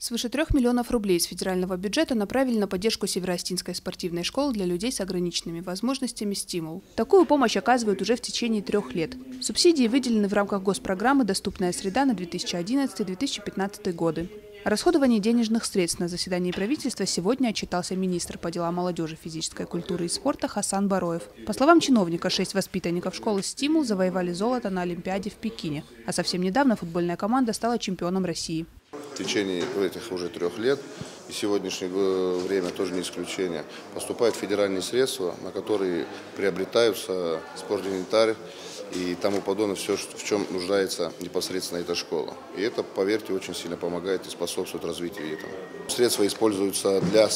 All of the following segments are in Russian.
Свыше 3 миллионов рублей из федерального бюджета направили на поддержку Североостинской спортивной школы для людей с ограниченными возможностями «Стимул». Такую помощь оказывают уже в течение 3 лет. Субсидии выделены в рамках госпрограммы «Доступная среда» на 2011-2015 годы. О расходовании денежных средств на заседании правительства сегодня отчитался министр по делам молодежи, физической культуры и спорта Хасан Бароев. По словам чиновника, 6 воспитанников школы «Стимул» завоевали золото на Олимпиаде в Пекине, а совсем недавно футбольная команда стала чемпионом России. В течение этих уже 3 лет, и сегодняшнее время тоже не исключение, поступают федеральные средства, на которые приобретаются спортинвентарь и тому подобное, все, в чем нуждается непосредственно эта школа. И это, поверьте, очень сильно помогает и способствует развитию этого. Средства используются для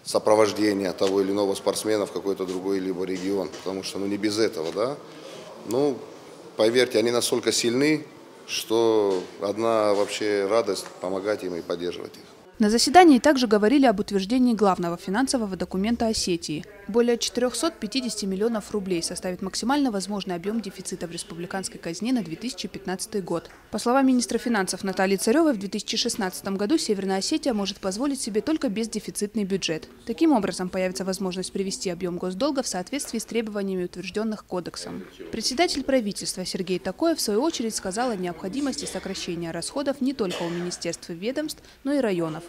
сопровождения того или иного спортсмена в какой-то другой либо регион, потому что не без этого, да. Поверьте, они настолько сильны, что одна вообще радость помогать им и поддерживать их. На заседании также говорили об утверждении главного финансового документа Осетии. Более 450 миллионов рублей составит максимально возможный объем дефицита в республиканской казне на 2015 год. По словам министра финансов Натальи Царевой, в 2016 году Северная Осетия может позволить себе только бездефицитный бюджет. Таким образом, появится возможность привести объем госдолга в соответствии с требованиями, утвержденных кодексом. Председатель правительства Сергей Такоев, в свою очередь, сказал о необходимости сокращения расходов не только у министерств и ведомств, но и районов.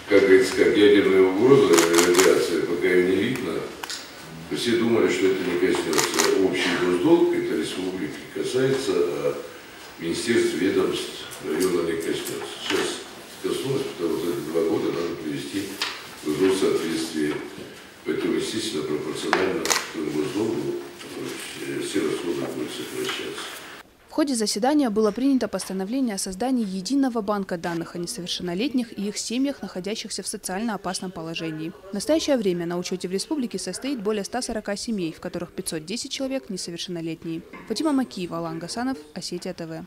Как говорится, как ядерная угроза, радиация, пока ее не видно, все думали, что это не коснется общий госдолг, это республики, касается министерств, ведомств, района не коснется. Сейчас коснулось, потому что эти 2 года надо привести в соответствие, поэтому, естественно, пропорционально к госдолгу все расходы будут сокращаться. В ходе заседания было принято постановление о создании единого банка данных о несовершеннолетних и их семьях, находящихся в социально опасном положении. В настоящее время на учете в республике состоит более 140 семей, в которых 510 человек несовершеннолетние. Фатима Макиева, Алан Гасанов, Осетия ТВ.